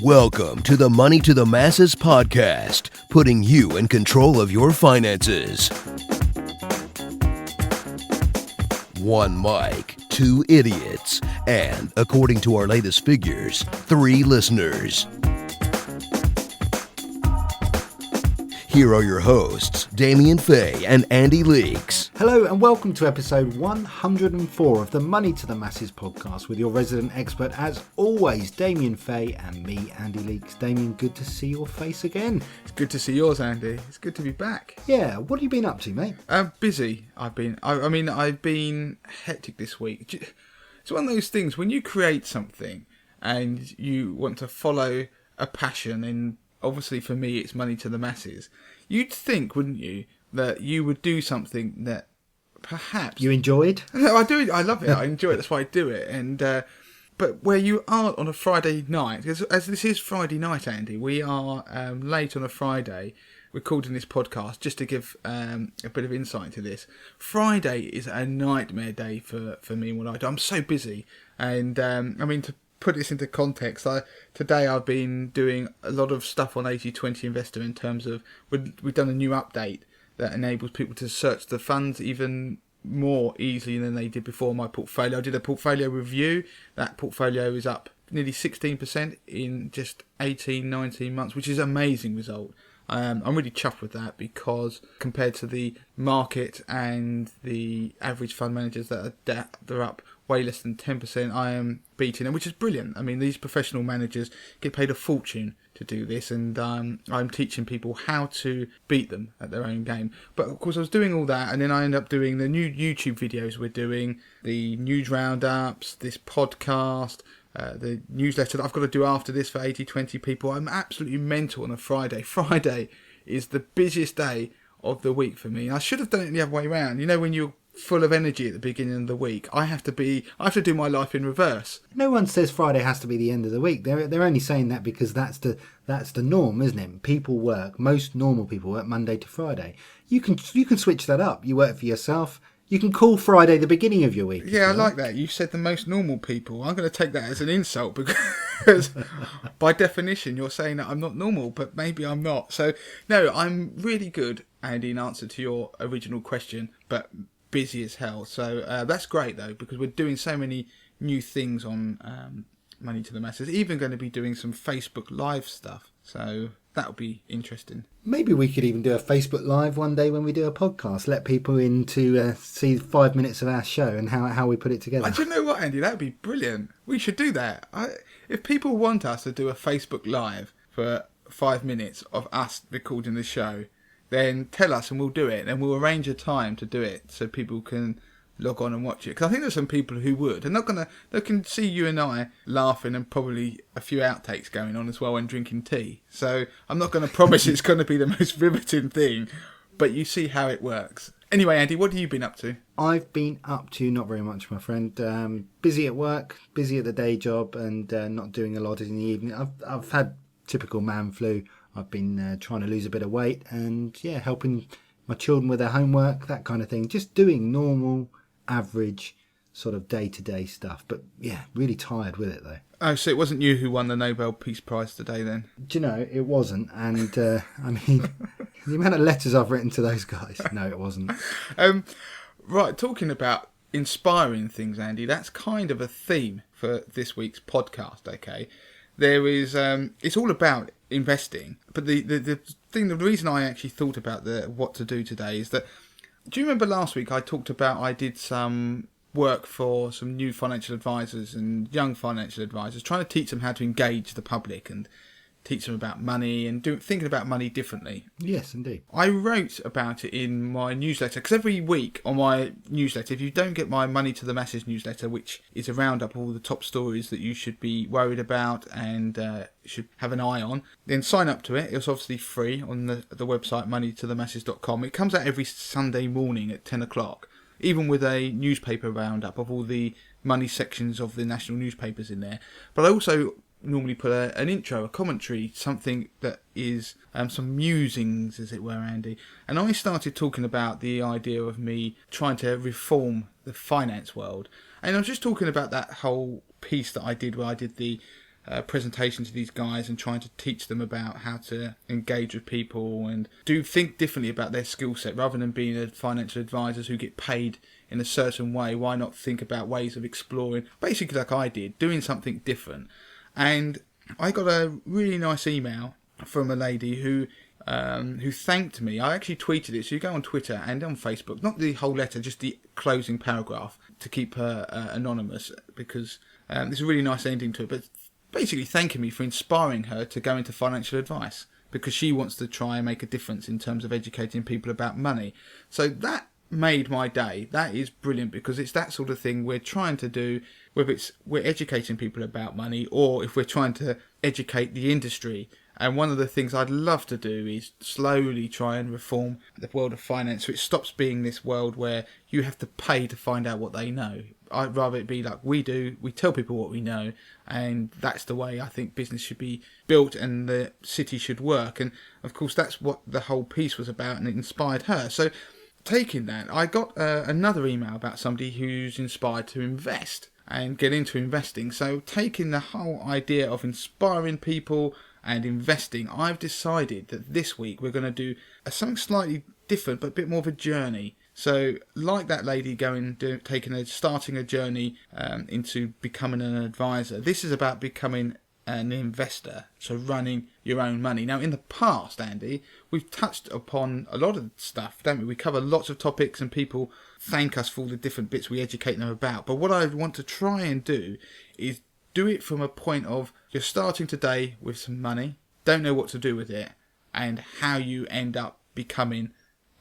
Welcome to the Money to the Masses podcast, putting you in control of your finances. One mic, two idiots, and, according to our latest figures, 3 listeners. Here are your hosts, Damien Fahy and Andy Leeks. Hello and welcome to episode 104 of the Money to the Masses podcast with your resident expert, as always, Damien Fahy, and me, Andy Leeks. Damien, good to see your face again. It's good to see yours, Andy. It's good to be back. Yeah, what have you been up to, mate? Busy. I've been hectic this week. It's one of those things when you create something and you want to follow a passion, and obviously for me it's money to the masses. You'd think, wouldn't you, that you would do something that perhaps you enjoyed? No, I do. I love it. I enjoy it. That's why I do it. And but where you are on a Friday night, as this is Friday night, Andy, we are late on a Friday recording this podcast. Just to give a bit of insight to this, Friday is a nightmare day for me and what I do. I'm so busy, and to put this into context, today I've been doing a lot of stuff on 80/20 Investor in terms of we've done a new update that enables people to search the funds even more easily than they did before. My portfolio, I did a portfolio review. That portfolio is up nearly 16% in just 19 months, which is an amazing result. I'm really chuffed with that, because compared to the market and the average fund managers they're up way less than 10%, I am beating them, which is brilliant. I mean, these professional managers get paid a fortune to do this, and I'm teaching people how to beat them at their own game. But of course I was doing all that, and then I end up doing the new YouTube videos we're doing, the news roundups, this podcast, the newsletter that I've got to do after this for 80/20 people. I'm absolutely mental on a Friday. Friday is the busiest day of the week for me. I should have done it the other way around. You know, when you're full of energy at the beginning of the week, I have to do my life in reverse. No one says Friday has to be the end of the week. They're only saying that because that's the norm, isn't it? People work, most normal people work Monday to Friday. You can switch that up. You work for yourself. You can call Friday the beginning of your week. Yeah, I like that. You said the most normal people. I'm going to take that as an insult, because by definition you're saying that I'm not normal, but maybe I'm not. So, no, I'm really good, Andy, in answer to your original question, but busy as hell. So that's great, though, because we're doing so many new things on Money to the Masses. Even going to be doing some Facebook Live stuff. So that'll be interesting. Maybe we could even do a Facebook Live one day when we do a podcast. Let people in to see 5 minutes of our show and how we put it together. Do you know what, Andy? That'd be brilliant. We should do that. If people want us to do a Facebook Live for 5 minutes of us recording the show, then tell us and we'll do it. And we'll arrange a time to do it so people can log on and watch it. Because I think there's some people who would. They can see you and I laughing, and probably a few outtakes going on as well, and drinking tea. So I'm not going to promise it's going to be the most riveting thing, but you see how it works. Anyway, Andy, what have you been up to? I've been up to not very much, my friend. Busy at work, busy at the day job, and not doing a lot in the evening. I've had typical man flu. I've been trying to lose a bit of weight, and helping my children with their homework, that kind of thing. Just doing normal, average sort of day-to-day stuff. But really tired with it, though. Oh, so it wasn't you who won the Nobel Peace Prize today, then? Do you know, it wasn't. And the amount of letters I've written to those guys. No, it wasn't. Right, talking about inspiring things, Andy, that's kind of a theme for this week's podcast, okay? There is, it's all about investing, but the reason I actually thought about what to do today is that, do you remember last week I talked about I did some work for some new financial advisors and young financial advisors, trying to teach them how to engage the public and teach them about money and thinking about money differently. Yes, indeed. I wrote about it in my newsletter, because every week on my newsletter, if you don't get my Money to the Masses newsletter, which is a roundup of all the top stories that you should be worried about and should have an eye on, then sign up to it. It's obviously free on the website moneytothemasses.com. It comes out every Sunday morning at 10 o'clock, even with a newspaper roundup of all the money sections of the national newspapers in there. But I also normally put an intro, a commentary, something that is some musings, as it were, Andy. And I started talking about the idea of me trying to reform the finance world. And I was just talking about that whole piece that I did where I did the presentation to these guys and trying to teach them about how to engage with people and think differently about their skill set rather than being financial advisors who get paid in a certain way. Why not think about ways of exploring, basically like I did, doing something different? And I got a really nice email from a lady who thanked me. I actually tweeted it, so you go on Twitter and on Facebook, not the whole letter, just the closing paragraph to keep her anonymous, because there's a really nice ending to it, but basically thanking me for inspiring her to go into financial advice, because she wants to try and make a difference in terms of educating people about money. So that made my day. That is brilliant, because it's that sort of thing we're trying to do, whether it's we're educating people about money or if we're trying to educate the industry. And one of the things I'd love to do is slowly try and reform the world of finance so it stops being this world where you have to pay to find out what they know. I'd rather it be like we do. We tell people what we know, and that's the way I think business should be built and the city should work. And of course that's what the whole piece was about, and it inspired her. So taking that, I got another email about somebody who's inspired to invest and get into investing. So taking the whole idea of inspiring people and investing, I've decided that this week we're going to do something slightly different but a bit more of a journey. So like that lady starting a journey into becoming an advisor, this is about becoming an investor, so running your own money. Now in the past, Andy, we've touched upon a lot of stuff, don't we? We cover lots of topics and people thank us for all the different bits we educate them about. But what I want to try and do is do it from a point of you're starting today with some money, don't know what to do with it, and how you end up becoming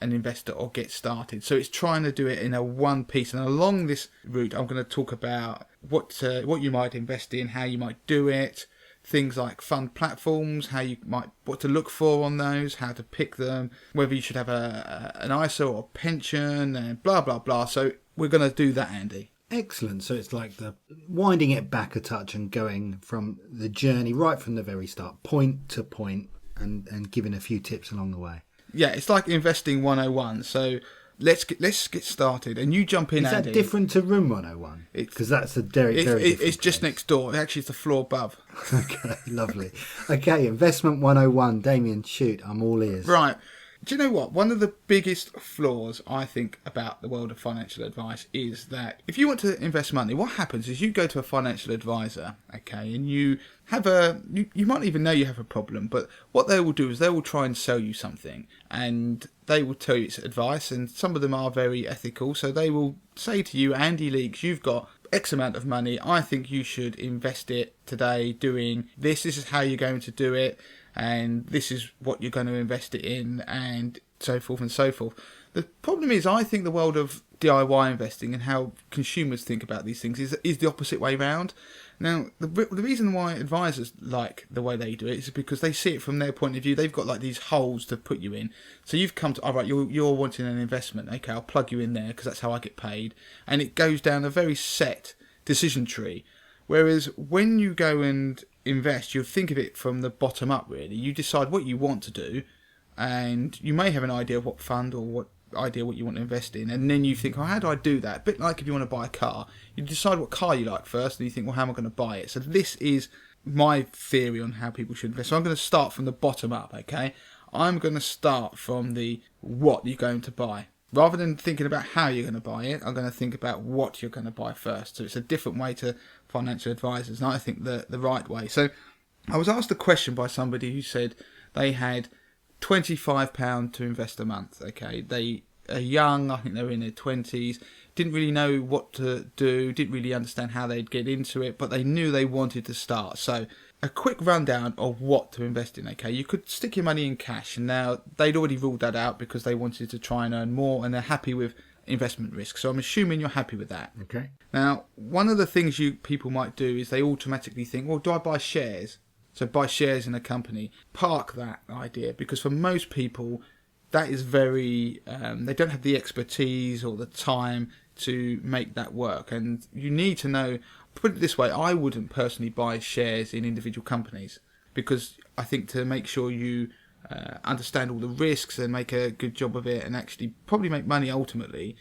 an investor or get started. So it's trying to do it in a one piece. And along this route, I'm going to talk about what you might invest in, how you might do it, things like fund platforms, what to look for on those, how to pick them, whether you should have an ISA or a pension, and blah blah blah. So we're going to do that, Andy. Excellent. So it's like the winding it back a touch and going from the journey right from the very start, point to point, and giving a few tips along the way. Yeah, it's like investing 101. So let's get started. And you jump in, Is Andy. that different to Room 101? Because that's a very different It's just place. next door. Actually, it's the floor above. Okay, lovely. Okay, Investment 101. Damien, shoot, I'm all ears. Right. Do you know what? One of the biggest flaws I think about the world of financial advice is that if you want to invest money, what happens is you go to a financial advisor, okay, and you have you might even know you have a problem, but what they will do is they will try and sell you something, and they will tell you it's advice, and some of them are very ethical, so they will say to you, Andy Leeks, you've got X amount of money, I think you should invest it today doing this is how you're going to do it, and this is what you're going to invest it in, and so forth and so forth. The problem is, I think the world of DIY investing and how consumers think about these things is the opposite way round. Now, the reason why advisors like the way they do it is because they see it from their point of view. They've got like these holes to put you in. So you've come to, all right, you're wanting an investment. Okay, I'll plug you in there because that's how I get paid. And it goes down a very set decision tree. Whereas when you go and invest, you'll think of it from the bottom up, really. You decide what you want to do, and you may have an idea of what fund or what you want to invest in, and then you think, oh, how do I do that? A bit like if you want to buy a car, you decide what car you like first, and you think, well, how am I going to buy it? So this is my theory on how people should invest. So I'm going to start from the bottom up, okay? I'm going to start from the what you're going to buy. Rather than thinking about how you're going to buy it, I'm going to think about what you're going to buy first. So it's a different way to financial advisors, and I think the right way. So I was asked a question by somebody who said they had £25 to invest a month. Okay, they are young, I think they were in their 20s, didn't really know what to do, didn't really understand how they'd get into it, but they knew they wanted to start. So a quick rundown of what to invest in. Okay, you could stick your money in cash, and now they'd already ruled that out because they wanted to try and earn more, and they're happy with investment risk. So I'm assuming you're happy with that. Okay. Now, one of the things people might do is they automatically think, well, do I buy shares? So buy shares in a company. Park that idea, because for most people, that is very, they don't have the expertise or the time to make that work. And you need to know, put it this way, I wouldn't personally buy shares in individual companies, because I think to make sure you understand all the risks and make a good job of it and actually probably make money ultimately,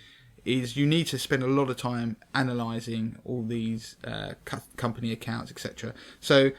is you need to spend a lot of time analysing all these company accounts, etc. So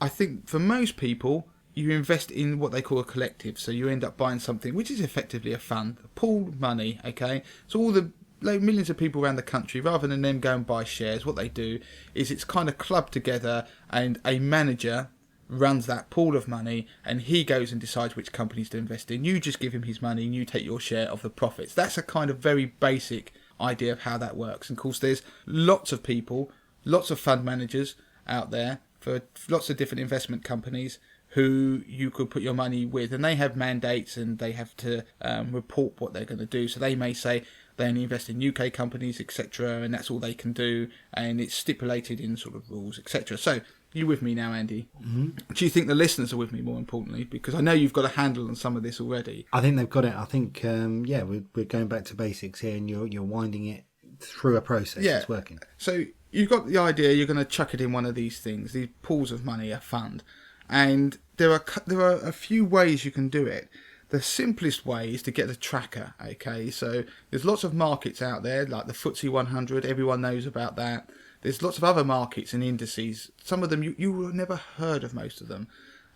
I think for most people, you invest in what they call a collective. So you end up buying something which is effectively a fund, pooled money, okay? So all the millions of people around the country, rather than them go and buy shares, what they do is it's kind of clubbed together, and a manager runs that pool of money, and he goes and decides which companies to invest in. You just give him his money and you take your share of the profits. That's a kind of very basic idea of how that works. And of course, there's lots of people, lots of fund managers out there for lots of different investment companies who you could put your money with, and they have mandates and they have to report what they're going to do. So they may say they only invest in UK companies, etc., and that's all they can do, and it's stipulated in sort of rules, etc. So you with me now, Andy? Mm-hmm. Do you think the listeners are with me, more importantly? Because I know you've got a handle on some of this already. I think they've got it. I think, we're going back to basics here, and you're winding it through a process. Yeah. It's working. So you've got the idea, you're going to chuck it in one of these things, these pools of money, a fund. And there are a few ways you can do it. The simplest way is to get the tracker, okay? So there's lots of markets out there, like the FTSE 100, everyone knows about that. There's lots of other markets and indices. Some of them, you will have never heard of most of them.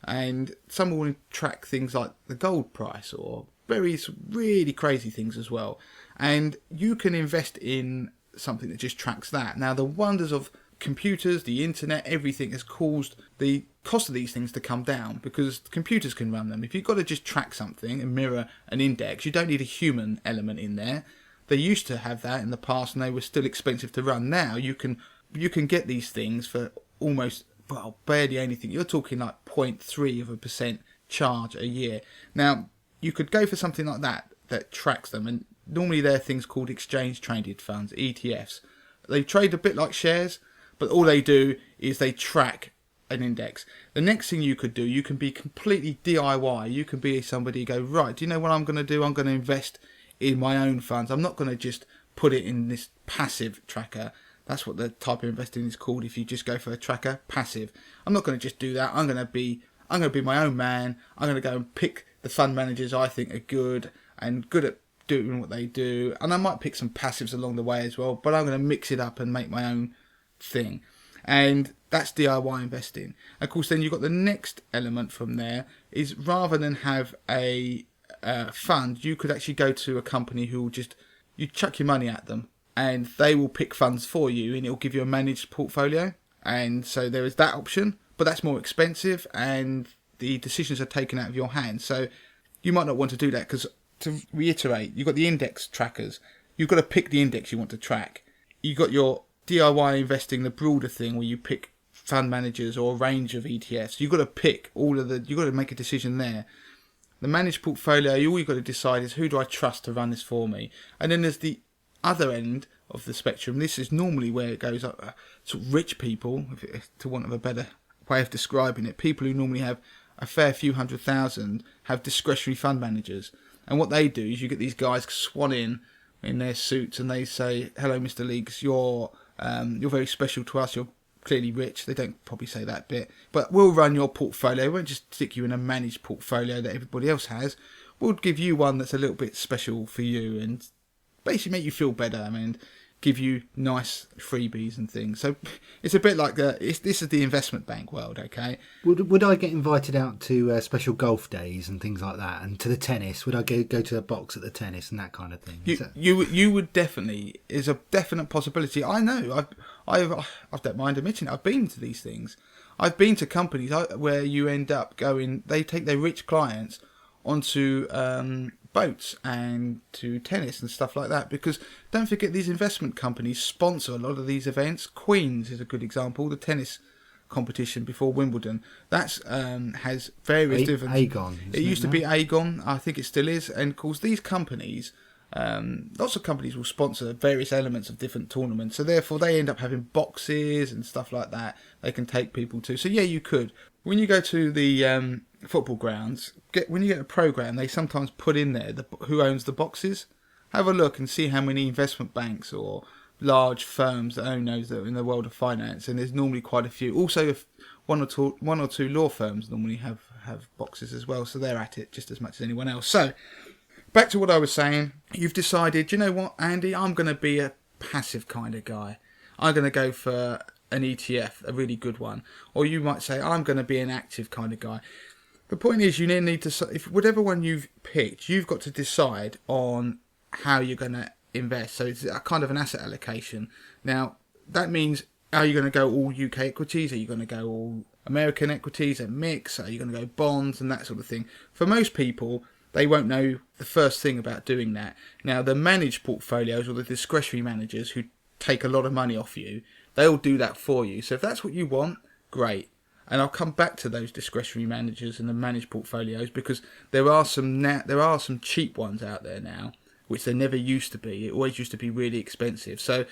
And some will track things like the gold price or various really crazy things as well. And you can invest in something that just tracks that. Now, the wonders of computers, the internet, everything has caused the cost of these things to come down, because computers can run them. If you've got to just track something and mirror an index, you don't need a human element in there. They used to have that in the past, and they were still expensive to run. Now you can get these things for almost, well, barely anything. You're talking like 0.3% charge a year. Now you could go for something like that tracks them, and normally they're things called exchange traded funds, ETFs. They trade a bit like shares, but all they do is they track an index. The next thing you could do, you can be completely DIY. You can be somebody who go, right, do you know what I'm going to do? I'm going to invest in my own funds. I'm not going to just put it in this passive tracker. That's what the type of investing is called. If you just go for a tracker, passive. I'm not going to just do that. I'm going to be my own man. I'm going to go and pick the fund managers I think are good at doing what they do. And I might pick some passives along the way as well, but I'm going to mix it up and make my own thing. And that's DIY investing. Of course, then you've got the next element from there is, rather than have a fund, you could actually go to a company who will you chuck your money at them and they will pick funds for you, and it will give you a managed portfolio. And so there is that option, but that's more expensive and the decisions are taken out of your hands. So you might not want to do that, because, to reiterate, you've got the index trackers. You've got to pick the index you want to track. You've got your DIY investing, the broader thing, where you pick fund managers or a range of ETFs. You've got to pick you've got to make a decision there. The managed portfolio, all you've got to decide is, who do I trust to run this for me? And then there's the other end of the spectrum. This is normally where it goes up. Sort of rich people, to want of a better way of describing it, people who normally have a fair few 100,000 have discretionary fund managers. And what they do is, you get these guys swan in their suits and they say, hello, Mr. Leeks, you're very special to us. You're clearly rich. They don't probably say that bit, but we'll run your portfolio. We won't just stick you in a managed portfolio that everybody else has. We'll give you one that's a little bit special for you and basically make you feel better. I mean, give you nice freebies and things. So it's a bit like this is the investment bank world, okay? Would I get invited out to special golf days and things like that, and to the tennis? Would I go to a box at the tennis and that kind of thing? You would definitely. Is a definite possibility. I know. I don't mind admitting it. I've been to these things. I've been to companies where you end up going. They take their rich clients onto boats and to tennis and stuff like that, because don't forget, these investment companies sponsor a lot of these events. Queen's is a good example. The tennis competition before Wimbledon, that's has various different Aegon. It used to be Aegon, I think it still is. And of course, these companies, lots of companies will sponsor various elements of different tournaments, so therefore they end up having boxes and stuff like that they can take people to. So yeah, you could, when you go to the football grounds, when you get a program, they sometimes put in there who owns the boxes. Have a look and see how many investment banks or large firms that own those that are in the world of finance, and there's normally quite a few. Also, if one or two law firms normally have boxes as well, so they're at it just as much as anyone else. So back to what I was saying, you've decided, you know what, Andy, I'm going to be a passive kind of guy. I'm going to go for an ETF, a really good one. Or you might say, I'm going to be an active kind of guy. The point is, you then need to, if whatever one you've picked, you've got to decide on how you're going to invest. So it's a kind of an asset allocation. Now, that means, are you going to go all UK equities? Are you going to go all American equities, a mix? Are you going to go bonds and that sort of thing? For most people, they won't know the first thing about doing that. Now, the managed portfolios or the discretionary managers who take a lot of money off you, they'll do that for you. So if that's what you want, great. And I'll come back to those discretionary managers and the managed portfolios, because there are some cheap ones out there now, which there never used to be. It always used to be really expensive. So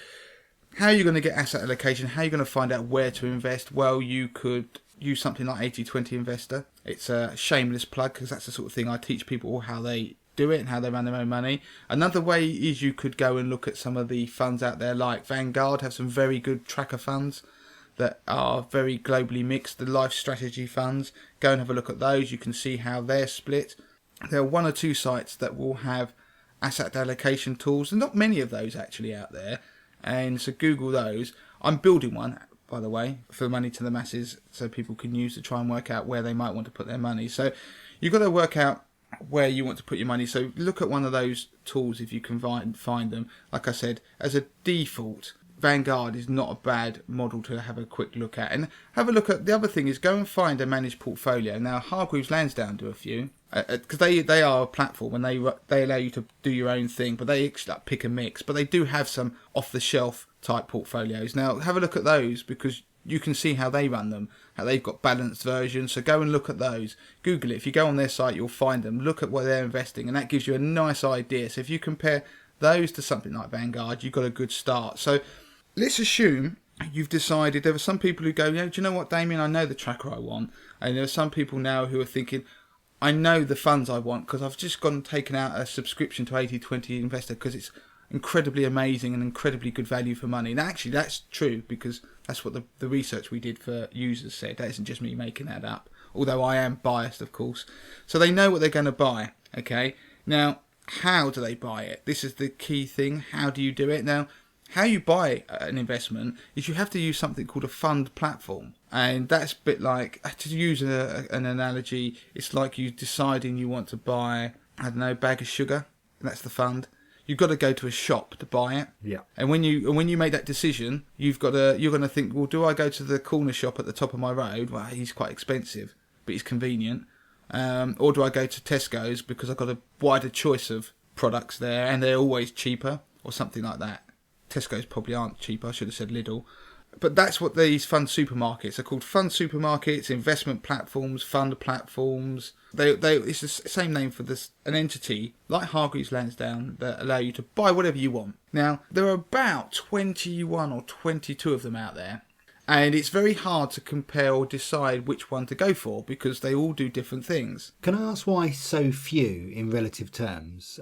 how are you going to get asset allocation? How are you going to find out where to invest? Well, you could use something like 80/20 Investor. It's a shameless plug, because that's the sort of thing I teach people how they do it and how they run their own money. Another way is you could go and look at some of the funds out there, like Vanguard have some very good tracker funds that are very globally mixed, the life strategy funds. Go and have a look at those. You can see how they're split. There are one or two sites that will have asset allocation tools. There's not many of those actually out there, and so Google those. I'm building one, by the way, for Money to the Masses, so people can use to try and work out where they might want to put their money. So you've got to work out where you want to put your money. So look at one of those tools if you can find them. Like I said, as a default, Vanguard is not a bad model to have a quick look at. And have a look at, the other thing is, go and find a managed portfolio. Now, Hargreaves Lansdown do a few, because they are a platform and they allow you to do your own thing, but they actually like pick a mix. But they do have some off-the-shelf type portfolios. Now, have a look at those, because you can see how they run them, how they've got balanced versions. So go and look at those. Google it. If you go on their site, you'll find them. Look at what they're investing, and that gives you a nice idea. So if you compare those to something like Vanguard, you've got a good start. So let's assume you've decided. There are some people who go, do you know what, Damien, I know the tracker I want. And there are some people now who are thinking, I know the funds I want, because I've just gone and taken out a subscription to 80/20 Investor because it's incredibly amazing and incredibly good value for money. And actually, that's true, because that's what the research we did for users said. That isn't just me making that up, although I am biased, of course. So they know what they're going to buy, okay? Now, how do they buy it? This is the key thing. How do you do it? Now, how you buy an investment is you have to use something called a fund platform. And that's a bit like, to use an analogy, it's like you deciding you want to buy, I don't know, a bag of sugar. And that's the fund. You've got to go to a shop to buy it. Yeah. And when you make that decision, you're going to think, well, do I go to the corner shop at the top of my road? Well, he's quite expensive, but he's convenient. Or do I go to Tesco's because I've got a wider choice of products there and they're always cheaper, or something like that. Tesco's probably aren't cheap. I should have said Lidl. But that's what these fund supermarkets are called. Fund supermarkets, investment platforms, fund platforms. It's the same name for an entity like Hargreaves Lansdown that allow you to buy whatever you want. Now, there are about 21 or 22 of them out there. And it's very hard to compare or decide which one to go for, because they all do different things. Can I ask why so few in relative terms?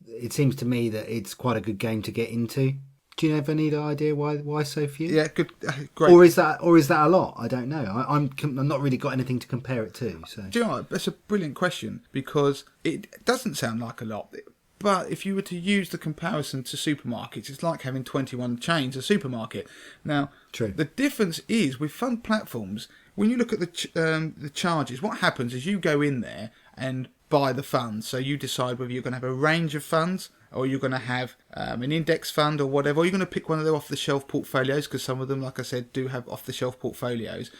It seems to me that it's quite a good game to get into. Do you ever need an idea why so few? Yeah, good, great. Or is that a lot? I don't know. I'm not really got anything to compare it to. So do you know what? That's a brilliant question, because it doesn't sound like a lot. But if you were to use the comparison to supermarkets, it's like having 21 chains of supermarket. Now, true. The difference is with fund platforms, when you look at the charges, what happens is you go in there and buy the funds. So you decide whether you're going to have a range of funds, or you're going to have an index fund or whatever, or you're going to pick one of their off-the-shelf portfolios, because some of them, like I said, do have off-the-shelf portfolios.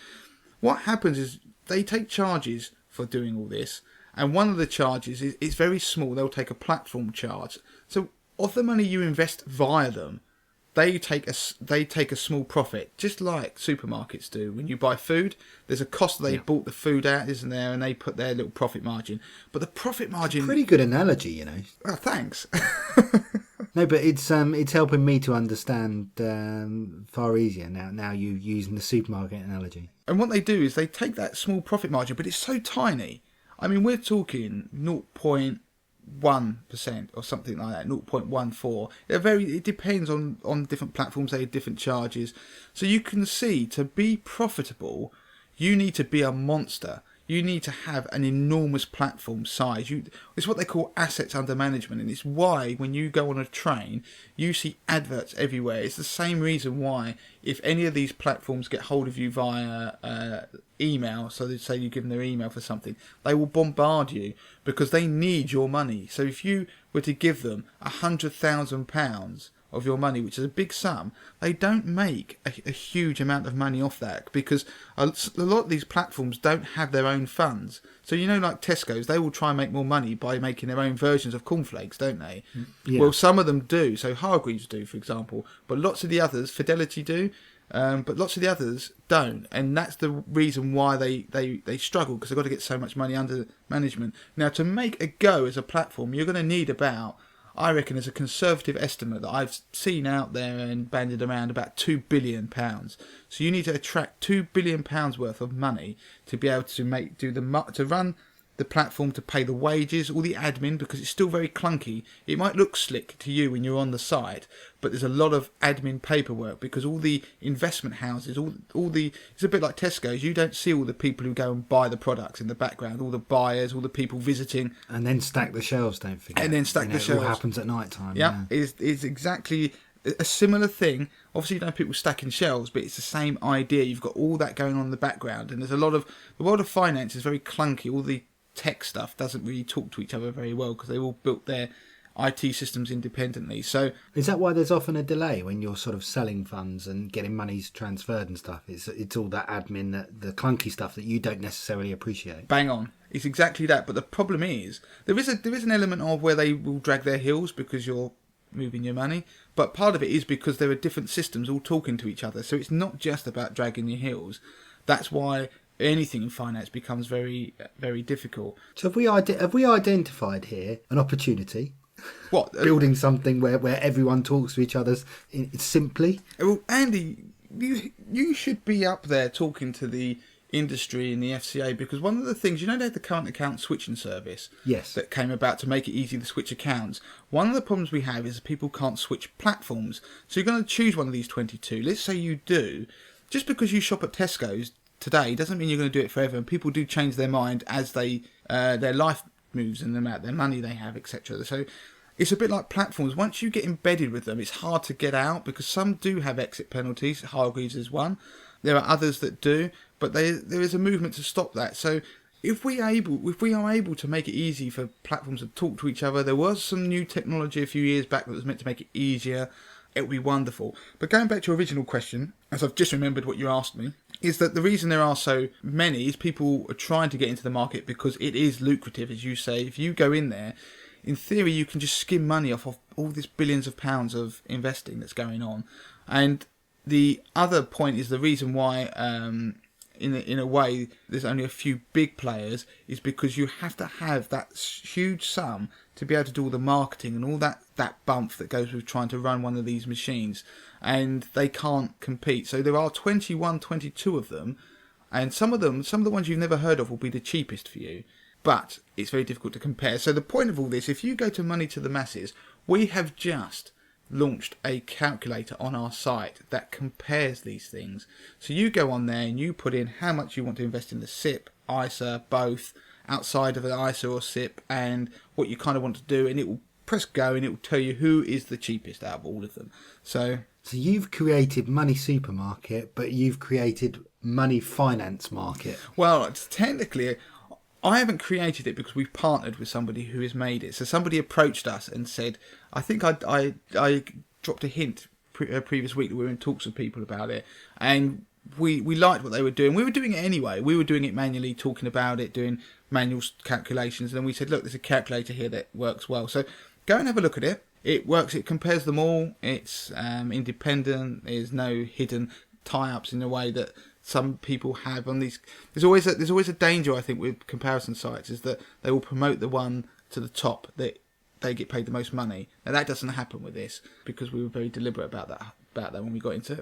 What happens is they take charges for doing all this, and one of the charges is very small. They'll take a platform charge. So of the money you invest via them, they take a small profit, just like supermarkets do. When you buy food, there's a cost they bought the food at, isn't there? And they put their little profit margin. But the profit margin... It's a pretty good analogy, you know. Oh, thanks. No, but it's helping me to understand far easier now you using the supermarket analogy. And what they do is they take that small profit margin, but it's so tiny. I mean, we're talking 0.1% or something like that, 0.14. It depends on different platforms. They have different charges. So you can see, to be profitable, you need to be a monster. you need to have an enormous platform size. It's what they call assets under management, and it's why when you go on a train, you see adverts everywhere. It's the same reason why if any of these platforms get hold of you via email, so they say you give them their email for something, they will bombard you because they need your money. So if you were to give them £100,000 of your money, which is a big sum, they don't make a huge amount of money off that, because a lot of these platforms don't have their own funds. So like Tesco's, they will try and make more money by making their own versions of cornflakes, don't they? Yeah. Well, some of them do. So Hargreaves do, for example, but lots of the others, Fidelity do, but lots of the others don't, and that's the reason why they struggle, because they've got to get so much money under management. Now, to make a go as a platform, you're going to need about, I reckon, as a conservative estimate that I've seen out there and bandied around, about £2 billion. So you need to attract £2 billion worth of money to be able to run the platform, to pay the wages, all the admin, because it's still very clunky. It might look slick to you when you're on the site, but there's a lot of admin paperwork, because all the investment houses, it's a bit like Tesco's. You don't see all the people who go and buy the products in the background, all the buyers, all the people visiting. And then stack the shelves, don't forget. And then stack the shelves. It all happens at night time. Yeah, it's exactly a similar thing. Obviously, you don't have people stacking shelves, but it's the same idea. You've got all that going on in the background, and there's the world of finance is very clunky. All the tech stuff doesn't really talk to each other very well, because they all built their IT systems independently. So is that why there's often a delay when you're sort of selling funds and getting monies transferred and stuff? It's all that admin, the clunky stuff that you don't necessarily appreciate. Bang on. It's exactly that. But the problem is there is an element of where they will drag their heels because you're moving your money, but part of it is because there are different systems all talking to each other. So it's not just about dragging your heels. That's why anything in finance becomes very, very difficult. So have we identified here an opportunity? What? Building something where everyone talks to each other simply? Well, Andy, you should be up there talking to the industry and the FCA, because one of the things, they had the current account switching service. Yes. That came about to make it easy to switch accounts. One of the problems we have is people can't switch platforms. So you're going to choose one of these 22. Let's say you do. Just because you shop at Tesco's today doesn't mean you're going to do it forever, and people do change their mind as their life moves and the amount their money they have, etc. So it's a bit like platforms. Once you get embedded with them, it's hard to get out, because some do have exit penalties. Hargreaves is one. There are others that do, but there is a movement to stop that. So if we are able to make it easy for platforms to talk to each other, there was some new technology a few years back that was meant to make it easier. It would be wonderful. But going back to your original question, as I've just remembered what you asked me, is that the reason there are so many is people are trying to get into the market because it is lucrative, as you say. If you go in there, in theory, you can just skim money off of all this billions of pounds of investing that's going on. And the other point is the reason why, in a way, there's only a few big players, is because you have to have that huge sum to be able to do all the marketing and all that bump that goes with trying to run one of these machines, and they can't compete. So there are 21, 22 of them, and some of the ones you've never heard of will be the cheapest for you, but it's very difficult to compare. So the point of all this, if you go to Money to the Masses, we have just launched a calculator on our site that compares these things. So you go on there and you put in how much you want to invest in the SIP, ISA, both, outside of an ISA or SIP, and what you kind of want to do, and it will press go and it will tell you who is the cheapest out of all of them. So you've created Money Supermarket, but you've created Money Finance Market. Well, it's technically, I haven't created it because we've partnered with somebody who has made it. So somebody approached us and said, I think I dropped a hint previous week that we were in talks with people about it, and we liked what they were doing. We were doing it anyway. We were doing it manually, talking about it, doing manual calculations, and then we said, look, there's a calculator here that works well. So go and have a look at it. It works. It compares them all. It's independent. There's no hidden tie-ups in the way that some people have on these. There's always a danger, I think, with comparison sites, is that they will promote the one to the top that they get paid the most money. Now that doesn't happen with this, because we were very deliberate about that when we got into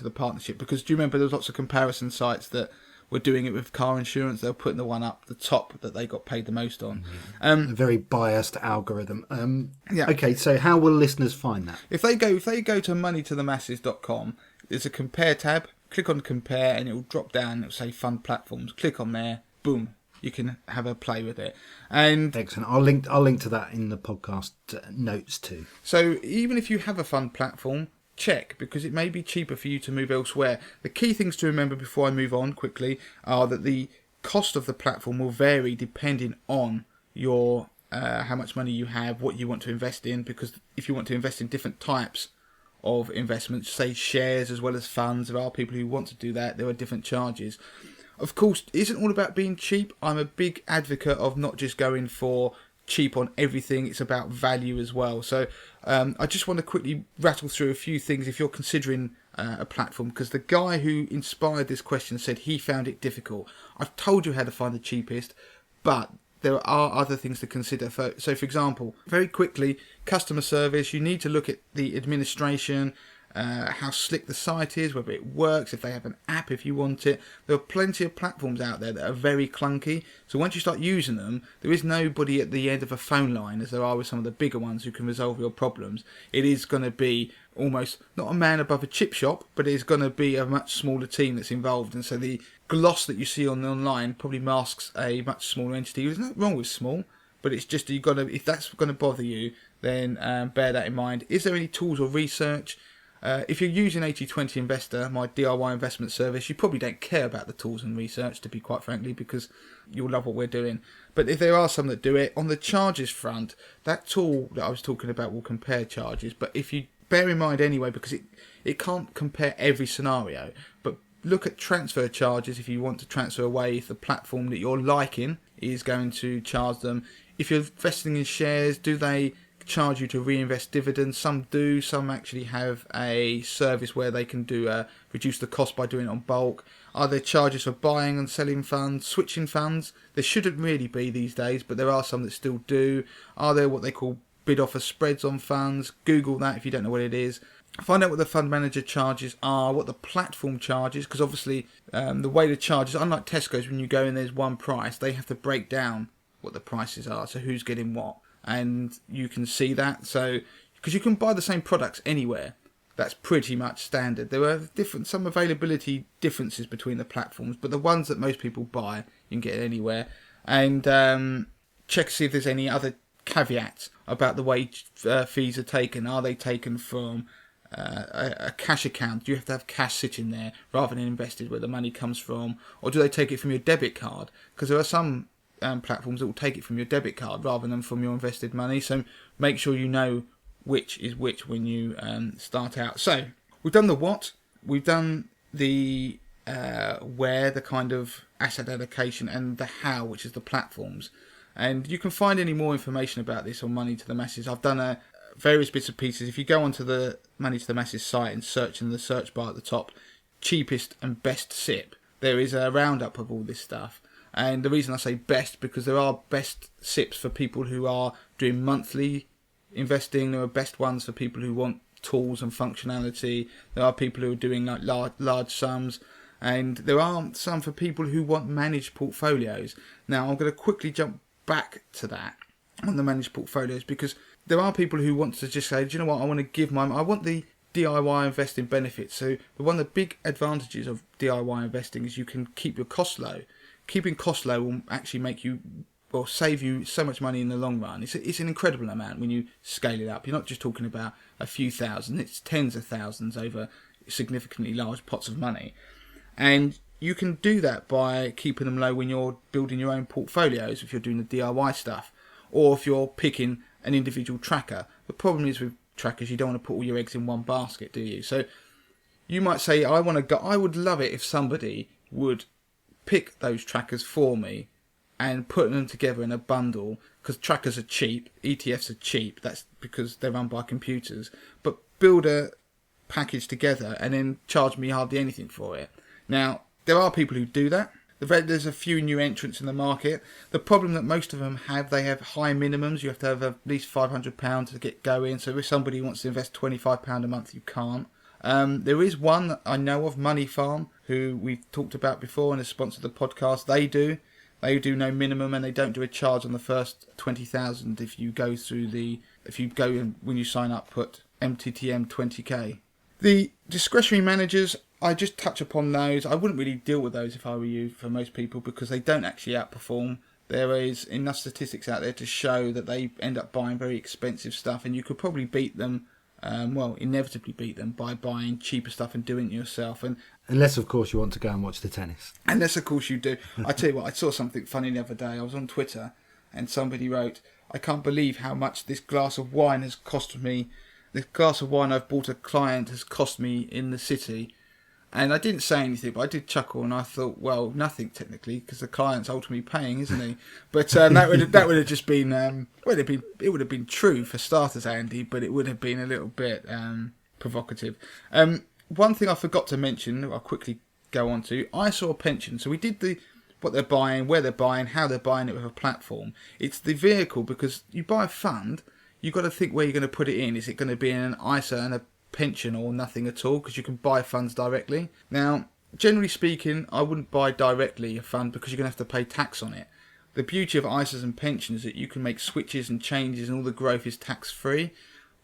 the partnership. Because do you remember there was lots of comparison sites that were doing it with car insurance? They were putting the one up the top that they got paid the most on. A very biased algorithm. Yeah. Okay, so how will listeners find that? If they go to moneytothemasses.com, there's a compare tab. Click on compare and it will drop down. It will say fund platforms. Click on there. boom, you can have a play with it. And Excellent. I'll link to that in the podcast notes too. so even if you have a fund platform, check, because it may be cheaper for you to move elsewhere. The key things to remember before I move on quickly are that the cost of the platform will vary depending on your how much money you have, what you want to invest in, because if you want to invest in different types of investments, say shares as well as funds, there are people who want to do that. There are different charges. Of course, it isn't all about being cheap. I'm a big advocate of not just going for cheap on everything. It's about value as well. So I just want to quickly rattle through a few things if you're considering a platform, because the guy who inspired this question said he found it difficult. I've told you how to find the cheapest, but there are other things to consider. So for example, very quickly, customer service. You need to look at the administration, how slick the site is, whether it works, if they have an app if you want it. There are plenty of platforms out there that are very clunky. So once you start using them, there is nobody at the end of a phone line, as there are with some of the bigger ones, who can resolve your problems. It is going to be almost not a man above a chip shop, but it is going to be a much smaller team that's involved. And so the gloss that you see online probably masks a much smaller entity. There's nothing wrong with small, but it's just you've got to, if that's going to bother you, then bear that in mind. Is there any tools or research? If you're using 80/20 Investor, my DIY investment service, you probably don't care about the tools and research, to be quite frankly, because you'll love what we're doing. But if there are some that do it, on the charges front, that tool that I was talking about will compare charges. But if you bear in mind anyway, because it can't compare every scenario, but look at transfer charges if you want to transfer away, if the platform that you're liking is going to charge them. If you're investing in shares, do they charge you to reinvest dividends? Some do. Some actually have a service where they can do reduce the cost by doing it on bulk. Are there charges for buying and selling funds, switching funds? There shouldn't really be these days, but there are some that still do. Are there what they call bid offer spreads on funds? Google that if you don't know what it is. Find out what the fund manager charges are, what the platform charges, because obviously the way the charges, unlike Tesco's, when you go in there's one price, they have to break down what the prices are, so who's getting what. And you can see that, so because you can buy the same products anywhere, that's pretty much standard. There are some availability differences between the platforms, but the ones that most people buy you can get anywhere. And check to see if there's any other caveats about the way fees are taken. Are they taken from a cash account? Do you have to have cash sitting there rather than invested where the money comes from, or do they take it from your debit card? Because there are some platforms that will take it from your debit card rather than from your invested money. So make sure you know which is which when you start out. So we've done the what, we've done the where, the kind of asset allocation, and the how, which is the platforms. And you can find any more information about this on Money to the Masses. I've done various bits and pieces. If you go onto the Money to the Masses site and search in the search bar at the top, cheapest and best SIP, there is a roundup of all this stuff. And the reason I say best, because there are best SIPs for people who are doing monthly investing. There are best ones for people who want tools and functionality. There are people who are doing like large sums. And there are some for people who want managed portfolios. Now, I'm going to quickly jump back to that on the managed portfolios, because there are people who want to just say, do you know what, I want to give I want the DIY investing benefits. So one of the big advantages of DIY investing is you can keep your costs low. Keeping costs low will actually save you so much money in the long run. It's an incredible amount when you scale it up. You're not just talking about a few thousand, it's tens of thousands over significantly large pots of money. And you can do that by keeping them low when you're building your own portfolios, if you're doing the DIY stuff, or if you're picking an individual tracker. The problem is with trackers, you don't want to put all your eggs in one basket, do you? So you might say, I would love it if somebody would pick those trackers for me and put them together in a bundle, because trackers are cheap, ETFs are cheap, that's because they're run by computers, but build a package together and then charge me hardly anything for it. Now, there are people who do that. There's a few new entrants in the market. The problem that most of them have, they have high minimums. You have to have at least £500 to get going. So if somebody wants to invest £25 a month, you can't. There is one that I know of, Money Farm, who we've talked about before and has sponsored the podcast. They do no minimum, and they don't do a charge on the first 20,000 if you go when you sign up, put MTTM 20k. The discretionary managers, I just touch upon those. I wouldn't really deal with those if I were you, for most people, because they don't actually outperform. There is enough statistics out there to show that they end up buying very expensive stuff, and you could probably beat them, inevitably beat them by buying cheaper stuff and doing it yourself. And unless, of course, you want to go and watch the tennis. unless, of course, you do. I tell you what, I saw something funny the other day. I was on Twitter, and somebody wrote, "I can't believe how much this glass of wine has cost me. This glass of wine I've bought a client has cost me in the city." And I didn't say anything, but I did chuckle, and I thought, well, nothing technically, because the client's ultimately paying, isn't he? But that would have just been, it would have been true for starters, Andy, but it would have been a little bit provocative. One thing I forgot to mention, I'll quickly go on to, I saw a pension. So we did what they're buying, where they're buying, how they're buying it with a platform. It's the vehicle, because you buy a fund, you've got to think where you're going to put it in. Is it going to be in an ISA and a pension or nothing at all? Because you can buy funds directly. Now, generally speaking, I wouldn't buy directly a fund because you're going to have to pay tax on it. The beauty of ISAs and pensions is that you can make switches and changes and all the growth is tax-free.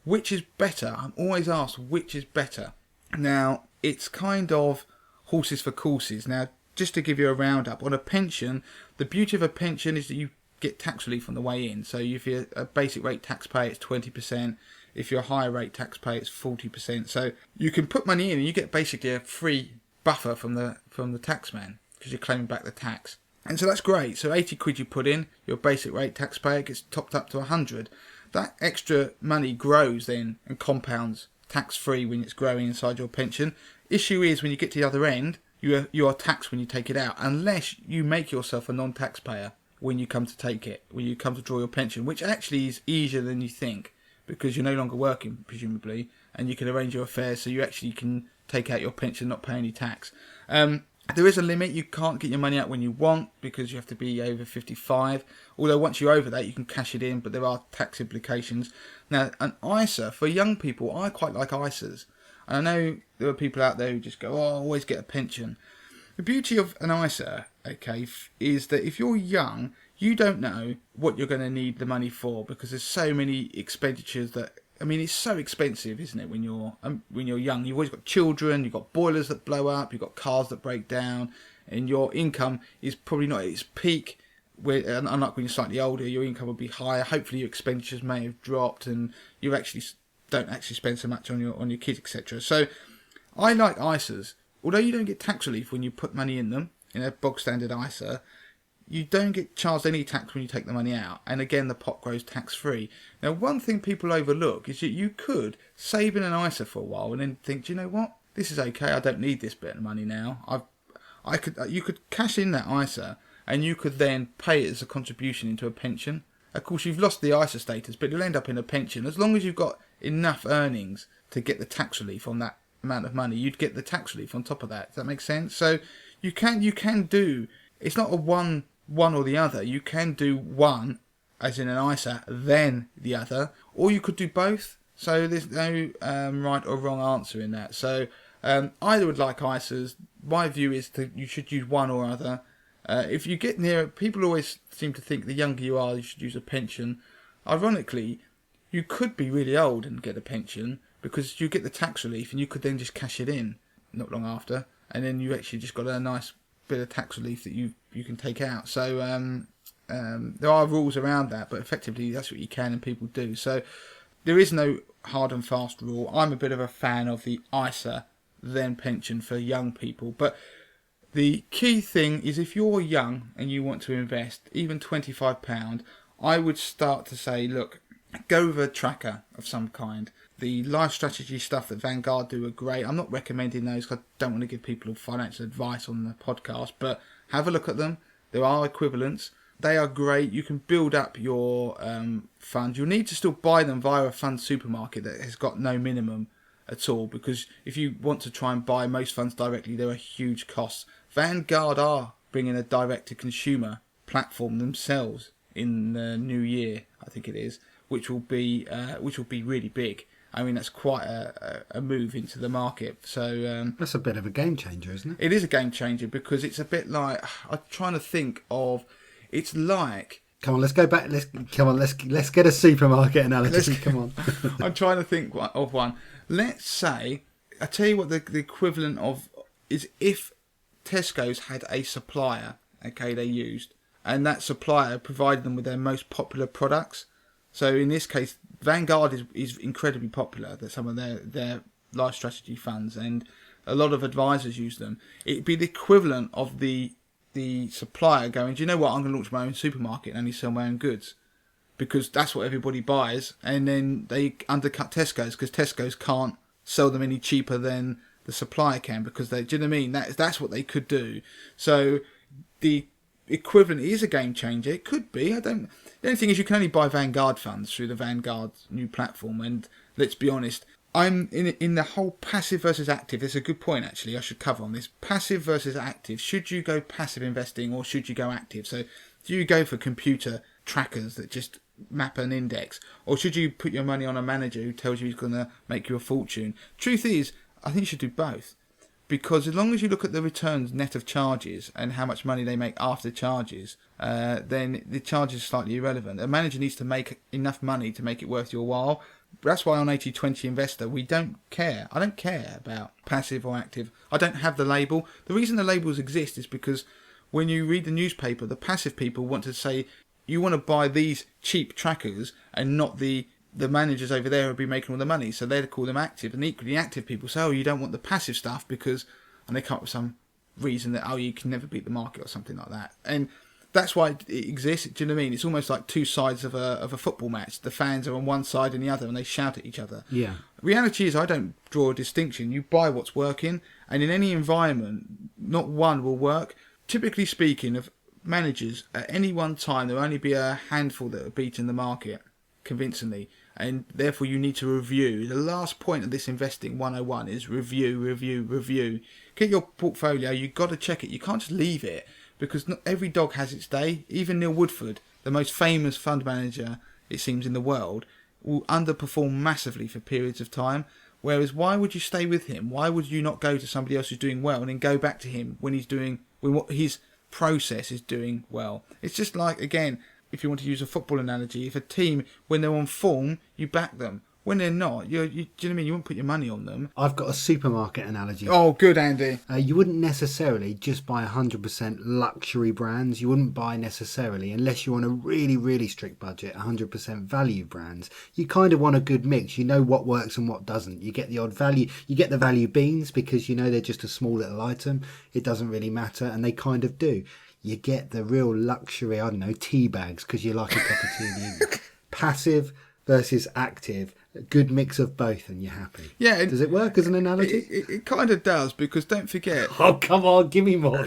Which is better? I'm always asked which is better. Now, it's kind of horses for courses. Now, just to give you a roundup, on a pension, the beauty of a pension is that you get tax relief on the way in. So if you're a basic rate taxpayer, it's 20%. If you're a higher rate taxpayer, it's 40%. So you can put money in and you get basically a free buffer from the taxman because you're claiming back the tax. And so that's great. So 80 quid you put in, your basic rate taxpayer gets topped up to 100. That extra money grows then and compounds tax-free when it's growing inside your pension. Issue is when you get to the other end, you are taxed when you take it out, unless you make yourself a non-taxpayer when you come to take it, when you come to draw your pension, which actually is easier than you think, because you're no longer working, presumably, and you can arrange your affairs so you actually can take out your pension, not pay any tax. There is a limit. You can't get your money out when you want because you have to be over 55. Although once you're over that, you can cash it in, but there are tax implications. Now, an ISA, for young people, I quite like ISAs. And I know there are people out there who just go, oh, I always get a pension. The beauty of an ISA, okay, is that if you're young, you don't know what you're going to need the money for because there's so many expenditures that, I mean, it's so expensive, isn't it, when you're young? You've always got children, you've got boilers that blow up, you've got cars that break down, and your income is probably not at its peak. Unlike when you're slightly older, your income will be higher. Hopefully your expenditures may have dropped and you actually don't actually spend so much on your kids, etc. So I like ISAs. Although you don't get tax relief when you put money in them, in a bog standard ISA, you don't get charged any tax when you take the money out. And again, the pot grows tax-free. Now, one thing people overlook is that you could save in an ISA for a while and then think, do you know what? This is okay. I don't need this bit of money now. You could cash in that ISA and you could then pay it as a contribution into a pension. Of course, you've lost the ISA status, but you'll end up in a pension. As long as you've got enough earnings to get the tax relief on that amount of money, you'd get the tax relief on top of that. Does that make sense? So you can do, it's not a one or the other. You can do one, as in an ISA, then the other, or you could do both. So there's no right or wrong answer in that. So either would like ISAs. My view is that you should use one or other. If you get near, people always seem to think the younger you are, you should use a pension. Ironically, you could be really old and get a pension because you get the tax relief and you could then just cash it in not long after, and then you actually just got a nice bit of tax relief that you can take out. So there are rules around that, but effectively that's what you can and people do. So there is no hard and fast rule. I'm a bit of a fan of the ISA then pension for young people, but the key thing is if you're young and you want to invest even £25, I would start to say, look, go with a tracker of some kind. The life strategy stuff that Vanguard do are great. I'm not recommending those because I don't want to give people financial advice on the podcast, but have a look at them. There are equivalents. They are great. You can build up your fund. You'll need to still buy them via a fund supermarket that has got no minimum at all, because if you want to try and buy most funds directly, there are huge costs. Vanguard are bringing a direct-to-consumer platform themselves in the new year, I think it is, which will be really big. I mean, that's quite a move into the market. So that's a bit of a game changer, isn't it? It is a game changer because it's a bit like, I'm trying to think of, it's like. Come on, let's go back. Let's get a supermarket analogy. Come on. I'm trying to think of one. Let's say I tell you what the equivalent of is if Tesco's had a supplier, okay, they used, and that supplier provided them with their most popular products. So in this case, Vanguard is incredibly popular. They're some of their life strategy funds, and a lot of advisors use them. It'd be the equivalent of the supplier going, do you know what, I'm going to launch my own supermarket and only sell my own goods. Because that's what everybody buys, and then they undercut Tesco's because Tesco's can't sell them any cheaper than the supplier can, because do you know what I mean? That's what they could do. So the equivalent is a game changer. It could be. The only thing is you can only buy Vanguard funds through the Vanguard new platform, and let's be honest, I'm in the whole passive versus active. There's a good point actually I should cover on this. Passive versus active. Should you go passive investing or should you go active? So do you go for computer trackers that just map an index, or should you put your money on a manager who tells you he's going to make you a fortune? Truth is, I think you should do both, because as long as you look at the returns net of charges and how much money they make after charges, then the charges are slightly irrelevant. A manager needs to make enough money to make it worth your while. That's why on 80/20 Investor we don't care. I don't care about passive or active. I don't have the label. The reason the labels exist is because when you read the newspaper, the passive people want to say you want to buy these cheap trackers and not the managers over there who will be making all the money. So they call them active. And equally active people say, oh, you don't want the passive stuff because, and they come up with some reason that, oh, you can never beat the market or something like that. And that's why it exists. Do you know what I mean? It's almost like two sides of a football match. The fans are on one side and the other, and they shout at each other. Yeah. Reality is, I don't draw a distinction. You buy what's working, and in any environment, not one will work. Typically speaking, of managers at any one time, there will only be a handful that are beating the market convincingly, and therefore you need to review. The last point of this investing 101 is review. Get your portfolio. You've got to check it. You can't just leave it, because not every dog has its day. Even Neil Woodford, the most famous fund manager it seems in the world, will underperform massively for periods of time. Whereas why would you stay with him? Why would you not go to somebody else who's doing well and then go back to him when what his process is doing well? It's just like, again, if you want to use a football analogy, if a team, when they're on form, you back them. When they're not, do you know what I mean? You wouldn't put your money on them. I've got a supermarket analogy. Oh, good, Andy. You wouldn't necessarily just buy 100% luxury brands. You wouldn't buy necessarily, unless you're on a really, really strict budget, 100% value brands. You kind of want a good mix. You know what works and what doesn't. You get the odd value. You get the value beans because you know they're just a small little item. It doesn't really matter, and they kind of do. You get the real luxury, I don't know, tea bags because you like a cup of tea in the evening. Passive versus active. A good mix of both and you're happy. Yeah. Does it work as an analogy? It kind of does, because don't forget... Oh, come on, give me more.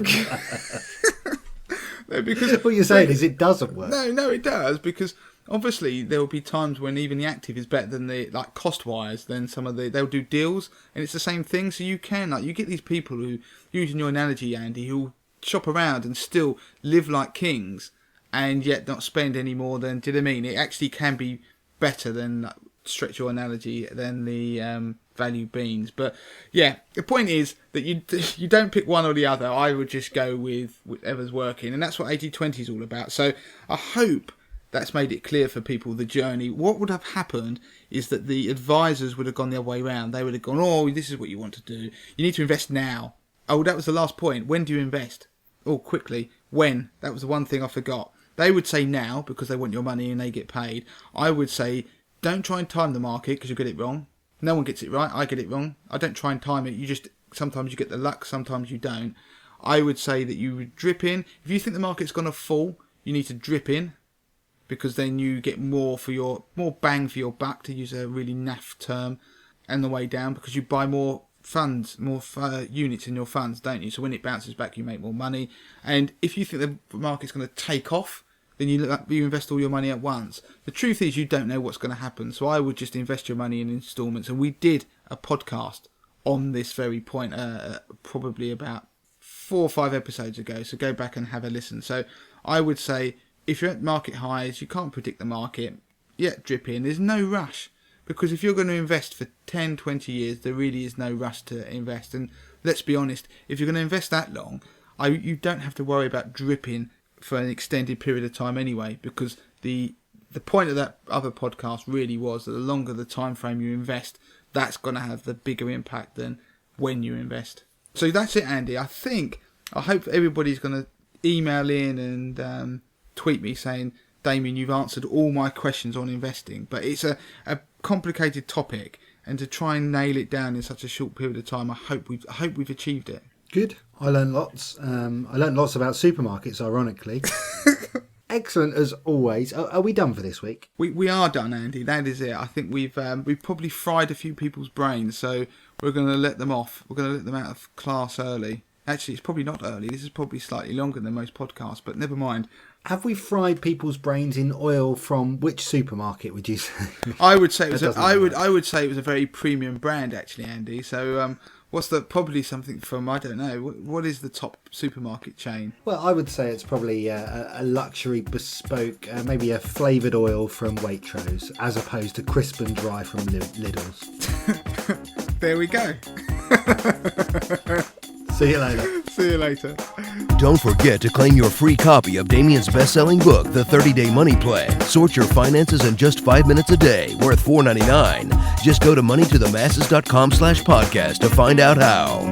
No, because what you're saying is it doesn't work. No, it does, because obviously there will be times when even the active is better than the, like, cost-wise than some of they'll do deals, and it's the same thing. So you can, like, you get these people who, using your analogy, Andy, who shop around and still live like kings and yet not spend any more than, do you know what I mean? It actually can be better than, stretch your analogy, than the value beans. But yeah, the point is that you don't pick one or the other. I would just go with whatever's working, and that's what 80/20 is all about. So I hope that's made it clear for people the journey. What would have happened is that the advisors would have gone the other way around. They would have gone, oh, this is what you want to do. You need to invest now. Oh, that was the last point. When do you invest? Oh, quickly. When? That was the one thing I forgot. They would say now because they want your money and they get paid. I would say don't try and time the market because you get it wrong. No one gets it right. I get it wrong. I don't try and time it. Sometimes you get the luck, sometimes you don't. I would say that you would drip in. If you think the market's going to fall, you need to drip in, because then you get more bang for your buck, to use a really naff term, and the way down, because you buy more funds, more units in your funds, don't you? So when it bounces back, you make more money. And if you think the market's going to take off, then you invest all your money at once. The truth is, you don't know what's going to happen. So I would just invest your money in installments. And we did a podcast on this very point, probably about 4 or 5 episodes ago. So go back and have a listen. So I would say, if you're at market highs, you can't predict the market, drip in. There's no rush. Because if you're going to invest for 10, 20 years, there really is no rush to invest. And let's be honest, if you're going to invest that long, you don't have to worry about dripping for an extended period of time anyway, because the point of that other podcast really was that the longer the time frame you invest, that's going to have the bigger impact than when you invest. So that's it, Andy. I hope everybody's going to email in and tweet me saying, Damien, you've answered all my questions on investing. But it's a complicated topic, and to try and nail it down in such a short period of time, I hope we've achieved it. Good. I learned lots. I learned lots about supermarkets, ironically. Excellent as always. Are we done for this week? We are done, Andy. That is it. I think we've probably fried a few people's brains, so we're going to let them off. We're going to let them out of class early. Actually, it's probably not early. This is probably slightly longer than most podcasts, but never mind. Have we fried people's brains in oil from which supermarket, would you say? I would say I would say it was a very premium brand, actually, Andy. So probably something from, I don't know, what is the top supermarket chain? Well, I would say it's probably a luxury bespoke, maybe a flavoured oil from Waitrose, as opposed to crisp and dry from Lidl's. There we go. See you later. See you later. Don't forget to claim your free copy of Damien's best-selling book, The 30-Day Money Plan. Sort your finances in just 5 minutes a day, worth $4.99. Just go to moneytothemasses.com/podcast to find out how.